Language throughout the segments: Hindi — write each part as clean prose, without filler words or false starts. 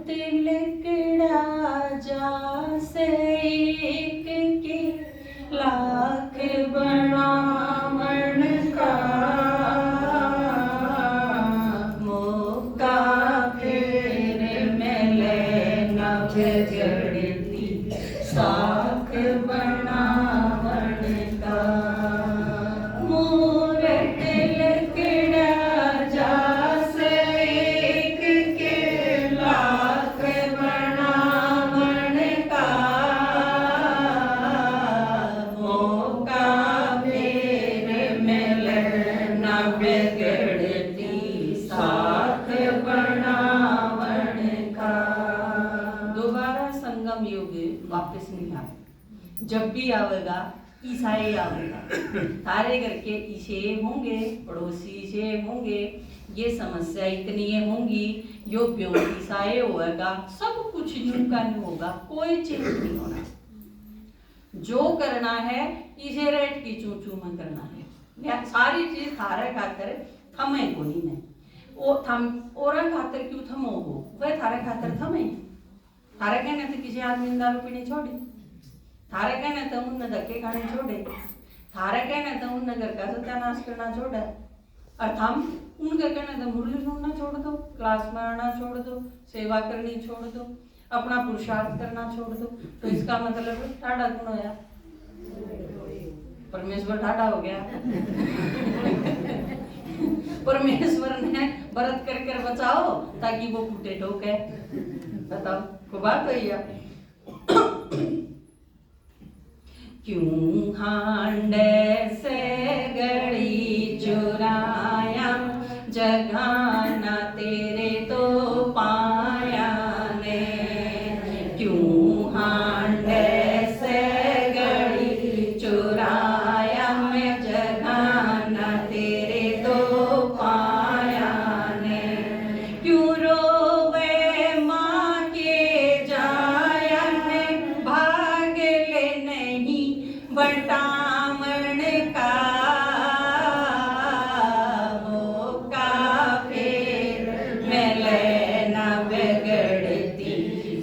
तिलकड़ा जासे एक के लाख बनावण का मौका फिर मिले न बिगड़ती साख बनावण का मोर तिलकड़ा जासे एक के लाख बनावण का मौका फिर मिले न बिगड़ती साख बनावण का। दोबारा संगम युग वापस नहीं आए, जब भी आवेगा ईसाई आवेगा, थारे घर के ईशे होंगे, पड़ोसी ईशे होंगे, ये समस्या इतनी होंगी, यो प्योर ईसाई होगा, सब कुछ यूं का नहीं होगा, कोई चेंज नहीं होना। जो करना है इसे रेट की चू चू में करना है, सारी चीज थारे खातर थमे को नहीं ओ थम और खातर क्यों थमो हो, वह थारे खातर थमे। थारे कहने तो किसी आदमी ने दारू पीनी छोड़ी, थारे कहने तो उन धक्के खाने छोड़े, थारे कहने तो उन घर का सत्यानाश करना छोड़े, और हम उनके कहने तो मुरली सुनना छोड़ दो, क्लास में आना छोड़ दो, सेवा करनी छोड़ दो, अपना पुरुषार्थ करना छोड़ दो। तो इसका मतलब ठाडा कौन होया? परमेश्वर ठाडा हो गया। परमेश्वर ने व्रत कर कर बचाओ ताकि वो फूटे ठोके। बताओ को बात है या? क्यों हांडे से गड़ी चुराया, जगाना तेरे तो पाया ने। क्यों हांडे से गड़ी चुराया, मैं जगाना तेरे तो पाया ने। क्यों रोवे माँ के जाया ने, भाग ले नहीं बटामण का मौका फिर मिले न बिगड़ती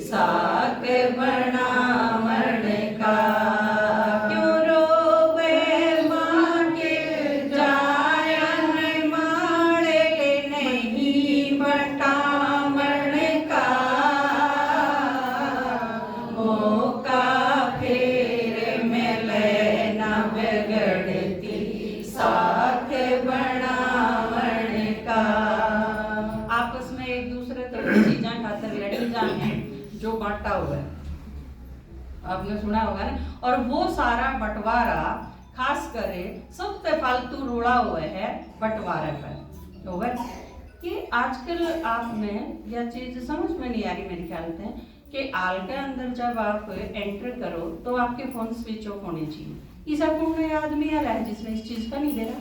साख बनावण का। क्यों रोवे माँ के जायन, माड़ ले नहीं बटामण का मौका फिर मिले न बिगड़ती साख बनावण का। आपस में एक दूसरे तरह चीजें खातर लड़ी जाए जो बांटा हुआ है, आपने सुना होगा ना। और वो सारा बंटवारा खास करे सबसे फालतू रोड़ा हुआ है बंटवारे पर होगा। कि आजकल आपने यह चीज समझ में नहीं आ रही मेरे ख्याल से कि आल के अंदर जब आप एंटर करो तो आपके फोन स्विच ऑफ होने चाहिए। ऐसा कौन आदमी आ रहा है जिसमें इस चीज का नहीं दे रहा?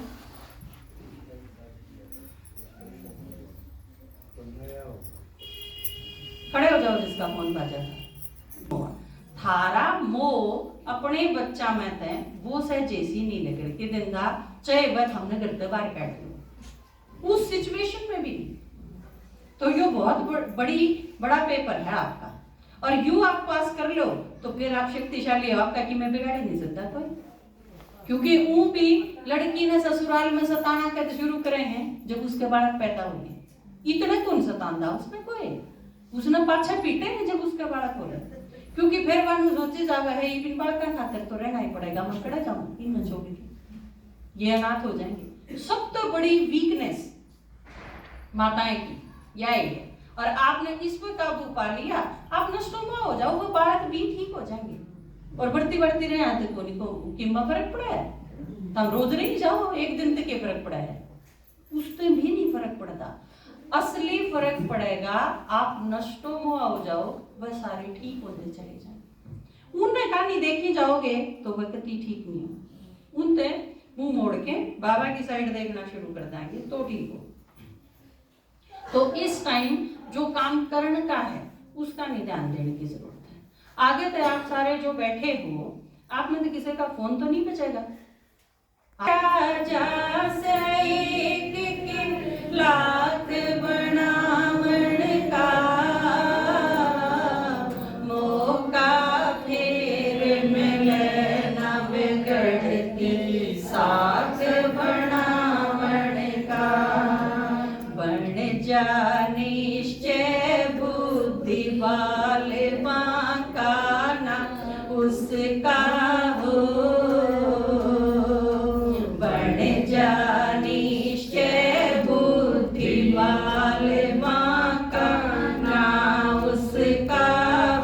खड़े हो जाओ जिसका फोन बाजा था। थारा मोह अपने बच्चा में थे वो से जैसी नहीं लग रही कि दिंदा चाहे वह हमने घर के बाहर काट लो उस सिचुएशन में भी। तो ये बहुत बड़ा पेपर है आपका, और यू आप पास कर लो तो फिर आप शक्तिशाली हो। आपका कि मैं बिगाड़ नहीं सकता कोई, क्योंकि वो भी लड़की ने ससुराल में सताना कर शुरू करे हैं जब उसके बालक पैदा हुए। इतने कौन सतांदा उसमें कोई, उसने पाछा पीटे हैं जब उसका बालक हो रहा, क्योंकि फिर वन सोचे जावा है इन बालक का खातर तो रहना ही पड़ेगा, मैं खड़ा जाऊँ इन में छोड़ ये अनाथ हो जाएंगे। सब तो बड़ी वीकनेस माताएं की यही है, और आपने इस पर काबू पा लिया, आप नष्टोमा हो जाओ, वो बालक भी ठीक हो जाएंगे। और बढ़ती रहे आदत को नहीं किम्मा फर्क पड़ा है, तब रोज नहीं जाओ एक दिन तक फर्क पड़ा है, उससे भी नहीं फर्क पड़ता। असली फर्क पड़ेगा आप नष्टोमा हो जाओ, वह सारे ठीक होते चले जाए। उनने कहानी देखी जाओगे तो वह कति ठीक नहीं हो, उनसे मुंह मोड़ के बाबा की साइड देखना शुरू कर देंगे तो ठीक हो। तो इस टाइम जो काम करने का है उसका नहीं ध्यान देने की जरूरत है। आगे तो आप सारे जो बैठे हो आप में तो किसी का फोन तो नहीं बचेगा। लाख बनावण का जा निश्चय बुद्धि बाल बांका ना उसका हो, बन जा निश्चय बुद्धि बाल बांका ना उसका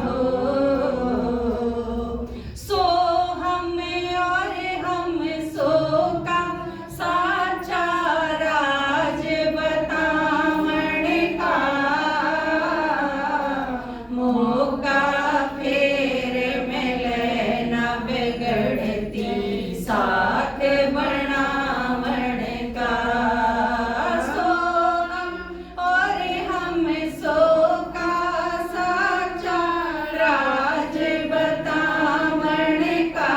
हो। सो हम और हम सो का साचा राज बतावण का, मौका फेर मिले न बिगड़ती साथ बनावण का। सो हम और हम सो का साचा राज बतावण का,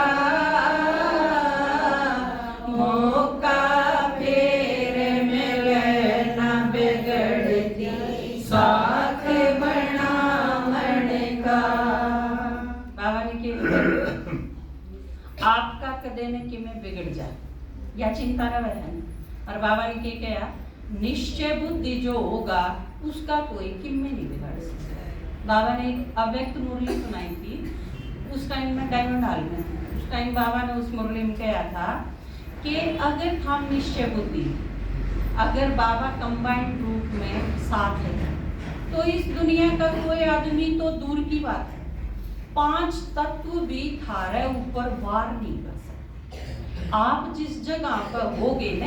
मौका फेर मिले न बिगड़ती साथ बनावण का। बाबा ने के आपका कदे न कि मैं बिगड़ जाए या चिंता न रहे। और बाबा ने के कहा निश्चय बुद्धि जो होगा उसका कोई किम में नहीं बिगाड़ सकता। बाबा ने एक अव्यक्त मुरली सुनाई थी, उस टाइम में डायमंड हॉल में, उस टाइम बाबा ने उस मुरली में कहा था कि अगर हम निश्चय बुद्धि, अगर बाबा कंबाइंड रूप में साथ है तो इस दुनिया का कोई आदमी तो दूर की बात है, 5 तत्व भी थारे ऊपर वार नहीं कर सकते। आप जिस जगह पर होगे न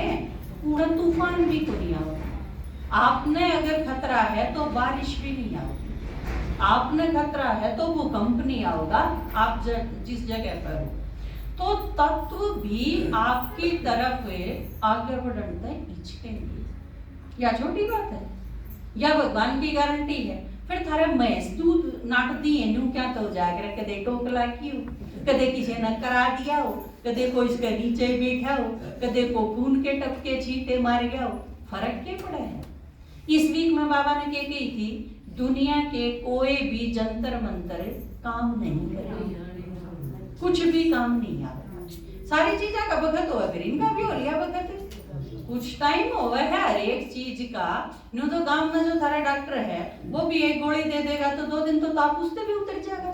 पूरा तूफान भी को नहीं आओगा। आपने अगर खतरा है तो बारिश भी नहीं आओगी, आपने खतरा है तो भूकंप नहीं आओगा। आप जिस जगह पर हो तो तत्व भी आपकी तरफ आगे बढ़ते इच्छेंगे। या छोटी बात है या भगवान की गारंटी है। फिर थारे मैस दूध नाट दिए नू क्या तो जाकर कदे टोकला की हो, कदे किसी ने करा दिया हो, कदे कोई इसके नीचे बैठा हो, कदे को खून के टपके छींटे मार गया हो, फर्क क्या पड़ा है। इस वीक में बाबा ने क्या कही थी, दुनिया के कोई भी जंतर मंतर काम नहीं करेगा, कुछ भी काम नहीं आएगा। सारी चीजें का भगत हो, फिर इनका भी हो लिया भगत। कुछ टाइम होगा है हर एक चीज का। नो तो गांव में जो थारा डॉक्टर है वो भी एक गोली दे देगा तो 2 दिन तो ताप उससे भी उतर जाएगा।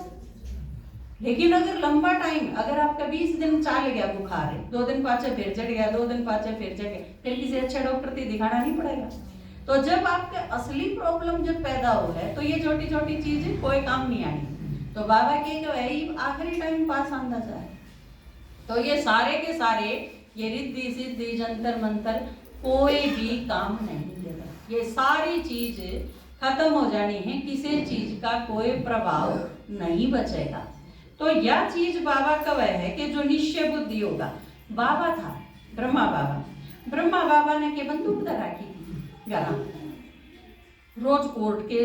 लेकिन अगर लंबा टाइम, अगर आपका 20 दिन चल गया बुखार है, 2 दिन पाचे फिर चढ़ गया, 2 दिन पाचे फिर चढ़ गया, फिर किसी अच्छे डॉक्टर से दिखाना नहीं पड़ेगा। तो जब आपके असली प्रॉब्लम जब पैदा हो है तो ये छोटी छोटी चीजें कोई काम नहीं आनी। तो बाबा के जो है आखिरी टाइम पास अंदाजा है। तो ये सारे के सारे ये रिद्धि सिद्धि जंतर मंतर कोई भी काम नहीं देगा। ये सारी चीज खत्म हो जानी है, किसी चीज का कोई प्रभाव नहीं बचेगा। तो यह चीज बाबा का वह है कि जो निश्चय बुद्धि होगा। बाबा था ब्रह्मा बाबा, ब्रह्मा बाबा ने के बंदूक दरा की थी गला, रोज कोर्ट के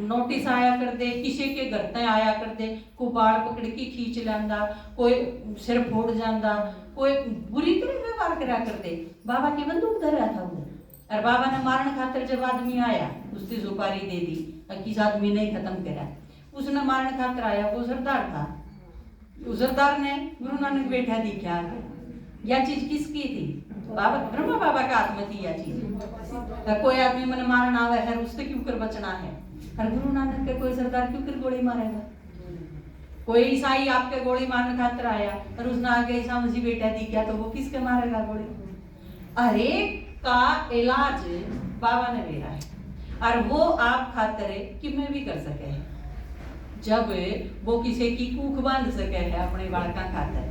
नोटिस आया कर दे, किसी के घर तय आया कर दे, को बाल पकड़ के खींच लांदा, कोई सिर फोड़ जांदा, कोई बुरी तरह व्यवहार करा कर दे। बाबा की बंदूक धरा था वो, और बाबा ने मारने खातिर जब आदमी आया उसकी सुपारी दे दी, किस आदमी ने खत्म करा, उसने मारने खातिर आया, वो सरदार था। उस सरदार ने गुरु नानक बैठा दिखा, यह चीज किसकी थी? बाबा ब्रह्मा बाबा का हाथ में थी यह चीज। कोई आदमी मन मारना आवे है उससे क्यों कर बचना है, और गुरु नानक के कोई सरदार क्यों कर गोली मारेगा? कोई ईसाई आपके गोली मारने खातिर आया और उसने आगे ईसा मसीह बेटा दिखा तो वो किसके मारेगा गोली? अरे का इलाज बाबा ने ले रहा है, और वो आप खातिर कि मैं भी कर सके है। जब वो किसी की कूख बांध सके है अपने बालका खातिर,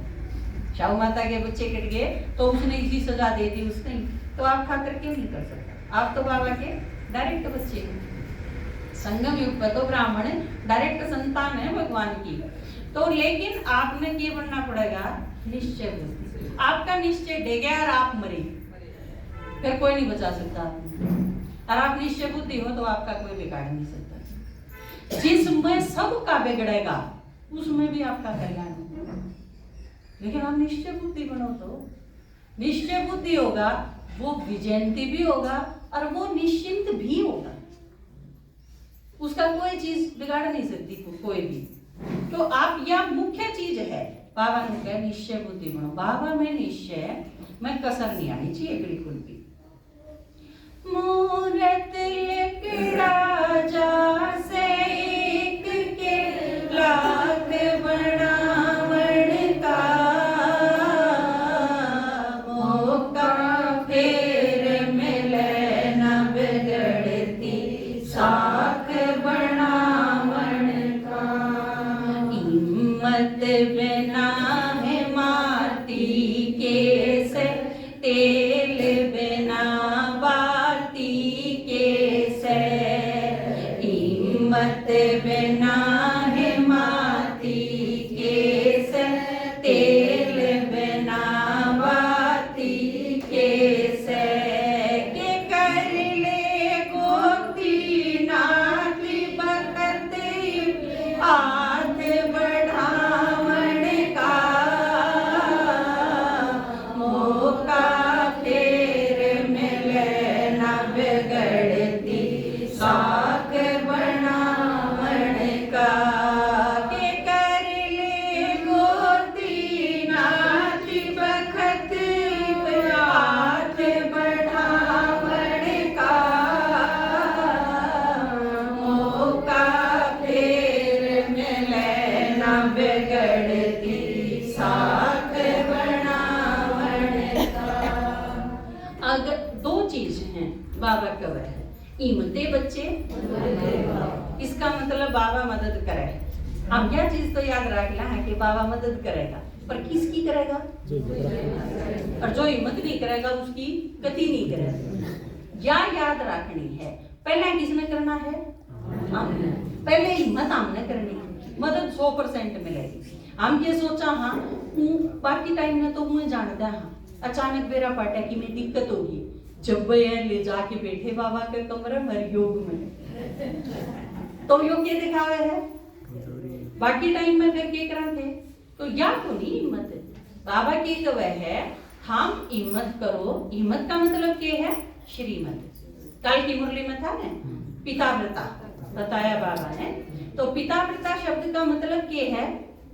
शाहू माता के बच्चे कट गए तो उसने इसी सजा दे दी उसने, तो आप खाकर क्यों नहीं कर सकते? आप तो बाबा के डायरेक्ट बच्चे हो। संगम युग पर तो ब्राह्मण डायरेक्ट संतान है भगवान की। तो लेकिन आपने क्या बनना पड़ेगा? निश्चय बुद्धि। आपका निश्चय डे गया और आप मरे, फिर कोई नहीं बचा सकता। और आप निश्चय बुद्धि हो तो आपका कोई बिगाड़ नहीं सकता। जिसमें सबका बिगड़ेगा उसमें भी आपका कल्याण होगा। लेकिन आप निश्चय बुद्धि बनो तो निश्चय बुद्धि होगा, वो विजयंती भी होगा और वो निश्चिंत भी होगा। उसका कोई चीज बिगाड़ नहीं सकती कोई भी। तो आप यह मुख्य चीज है। बाबा ने कहा निश्चय बुद्धि बनो। बाबा में निश्चय में कसर नहीं आनी चाहिए बिल्कुल भी। मूरत लेके साख बनावण का। हिम्मत बिना है माटी कैसे, तेल बिना बाती कैसे। हिम्मत बिना है माटी कैसे, तेल बिना बाती कैसे। के कर ले गोती नाती बकते हाथ बढ़ावण का। मौका फेर मिले न बिगड़ती साख बनावण का। के कर ले गोती नाती बखत हाथ बढ़ावण का। मौका फेर मिले न बिगड़ती साख बनावण का। अगर दो चीज हैं बाबा कब है, ईमते बच्चे, इसका मतलब बाबा मदद करे। हम क्या चीज तो याद रखना है कि बाबा मदद करेगा, पर किसकी करेगा? और जो हिम्मत नहीं करेगा उसकी गति नहीं करेगा। या याद रखनी है, पहले किसने करना है? हमने। पहले हिम्मत हमने करनी है, मदद 100% मिलेगी। हम ये सोचा हाँ बाकी टाइम में तो मुझे जानता है, अचानक मेरा पाटा की में दिक्कत होगी, जब ये ले जाके बैठे बाबा के कमरे में योग में, तो योग ये दिखावे है, बाकी टाइम में फिर क्या कराते? तो या तो नहीं हिम्मत है। बाबा की कव है हम हिम्मत करो। हिम्मत का मतलब क्या है? श्रीमत। कल की मुरली में था ना पिताव्रता बताया बाबा ने, तो पिताव्रता शब्द का मतलब क्या है?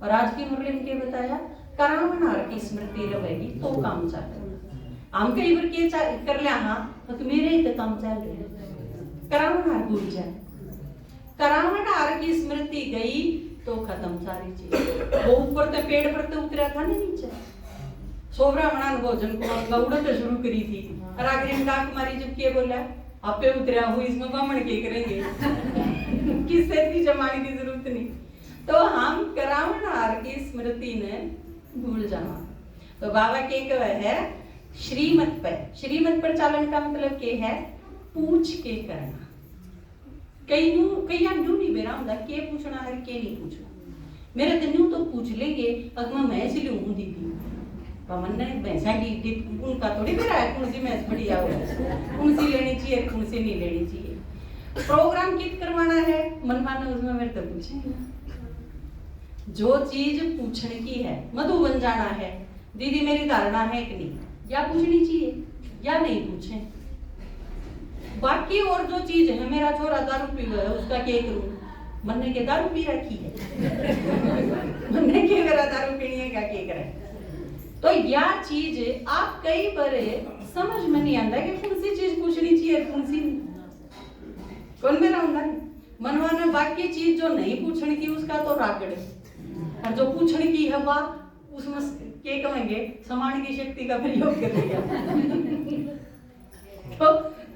और आज की मुरली में क्या बताया? करावनार की स्मृति रहेगी तो काम चलेगा। हम कई बार के कर लिया हाँ तो मेरे ही तो काम चल रहे हैं, करावनार भूल जाए। करावनार की स्मृति गई तो खत्म सारी चीज। वो ऊपर तो पेड़ पर तो उतरा था ना नीचे, सोवरा मनान भोजन को उड़ते शुरू करी थी, और आखिर में डाक मारी जब के बोला आपे उतरा हुई इसमें बामण के करेंगे किससे की जमाने की जरूरत नहीं। तो हम करावनार की स्मृति ने भूल जाना। तो बाबा के कह है श्रीमत पर, श्रीमत पर चालन का मतलब क्या है? पूछ के करना। कई न्यू नहीं बेरा होता के पूछना है के नहीं पूछना। मेरे तो न्यू तो पूछ लेंगे अगर मैं इसलिए हूँ दीदी पवन ने भैंसा की उनका थोड़ी बेरा है कौन सी भैंस बढ़िया हो, कौन सी लेनी चाहिए कौन सी नहीं लेनी चाहिए। प्रोग्राम कित करवाना है मनमाना उसमें मेरे तो पूछेंगे। जो चीज पूछने की है मधु बन जाना है, दीदी मेरी धारणा है कि नहीं, या पूछनी चाहिए या नहीं पूछे। बाकी और जो चीज है मेरा छोरा दारू पी है उसका क्या करूं? मन ने के दारू पी रखी है मन ने के मेरा दारू पीनी है क्या करे। तो यह चीज आप कई बार समझ में नहीं आता कि कौन सी चीज पूछनी चाहिए कौन सी नहीं। कौन मेरा होगा मनवाना बाकी चीज जो नहीं पूछने की उसका तो रागड़े, और जो पूछने की है वह उसमें क्या कहेंगे समान की शक्ति का प्रयोग करेगा। तो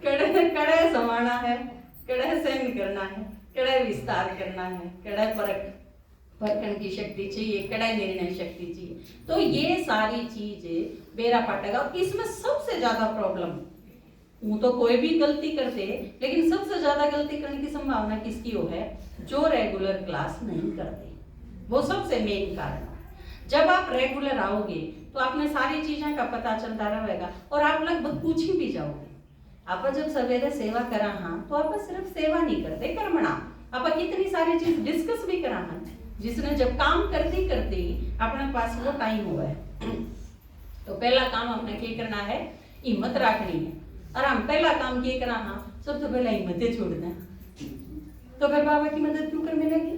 कड़े कड़े समाना है, कड़े सहन करना है, कड़े विस्तार करना है, कड़े परखण की शक्ति चाहिए, कड़े निर्णय शक्ति चाहिए। तो ये सारी चीजें बेरा पाटेगा। और इसमें सबसे ज्यादा प्रॉब्लम वो तो कोई भी गलती करते लेकिन सबसे ज्यादा गलती करने की संभावना किसकी हो है? जो रेगुलर क्लास नहीं करते, वो सबसे मेन कारण। जब आप रेगुलर आओगे तो आपने सारी चीजें का पता चलता रहेगा और आप लगभग पूछ ही भी जाओगे। आप जब सवेरे सेवा करा हाँ तो आप सिर्फ सेवा नहीं करते कर्मणा, आप कितनी सारी चीज डिस्कस भी करा हाँ, जिसने जब काम करते करते अपने पास वो टाइम हुआ है। तो पहला काम हमने क्या करना है? हिम्मत रखनी है। और हम पहला काम क्या करा हाँ? सबसे पहला हिम्मतें छोड़ना। तो फिर बाबा की मदद क्यों कर मिलेगी?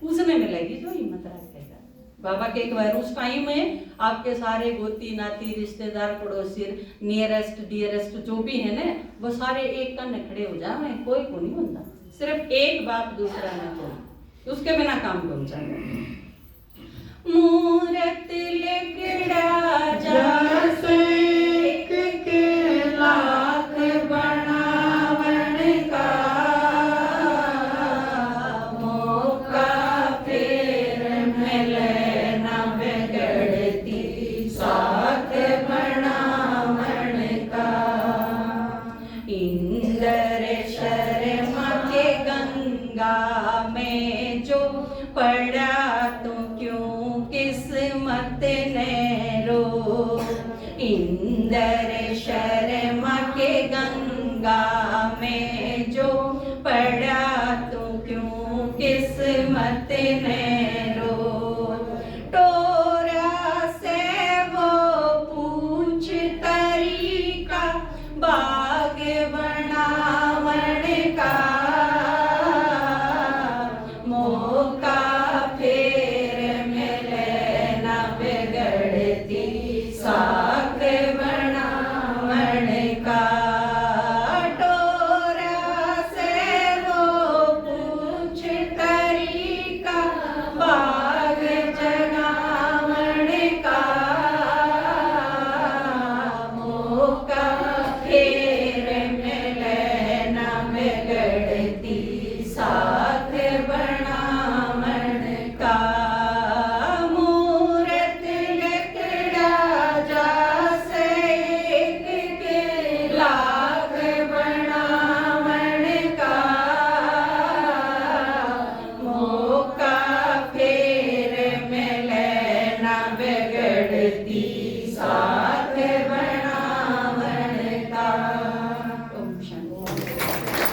उसमें मिलेगी जो हिम्मत रखेगा। बाबा के एक बार उस टाइम में आपके सारे गोती नाती रिश्तेदार पड़ोसी नियरेस्ट डियरेस्ट जो भी है ना वो सारे एक कन खड़े हो जाए, कोई को नहीं होता, सिर्फ एक बाप दूसरा न कोई, उसके बिना काम कौन चलेगा। मूरत लिकड़ा जासे एक के लाख बनावन का, गंगा में जो पड़ा तो क्यों किस्मत ने रो। इंदर शर्मा के गंगा में जो पड़ा तो क्यों किस्मत ने रो। टोरा से वो पूछ तरीका बाग बनावण का। मौका फेर मिले न बिगड़ती साख बनावण का। टोरा से वो पूछ तरीका बाग जगावण का। मौका फेर मिले न बिगड़ती साख बनावण का। मूरत लकड़ा जासे एक के लाख बनावण का। मौका फेर मिले न बिगड़ती साख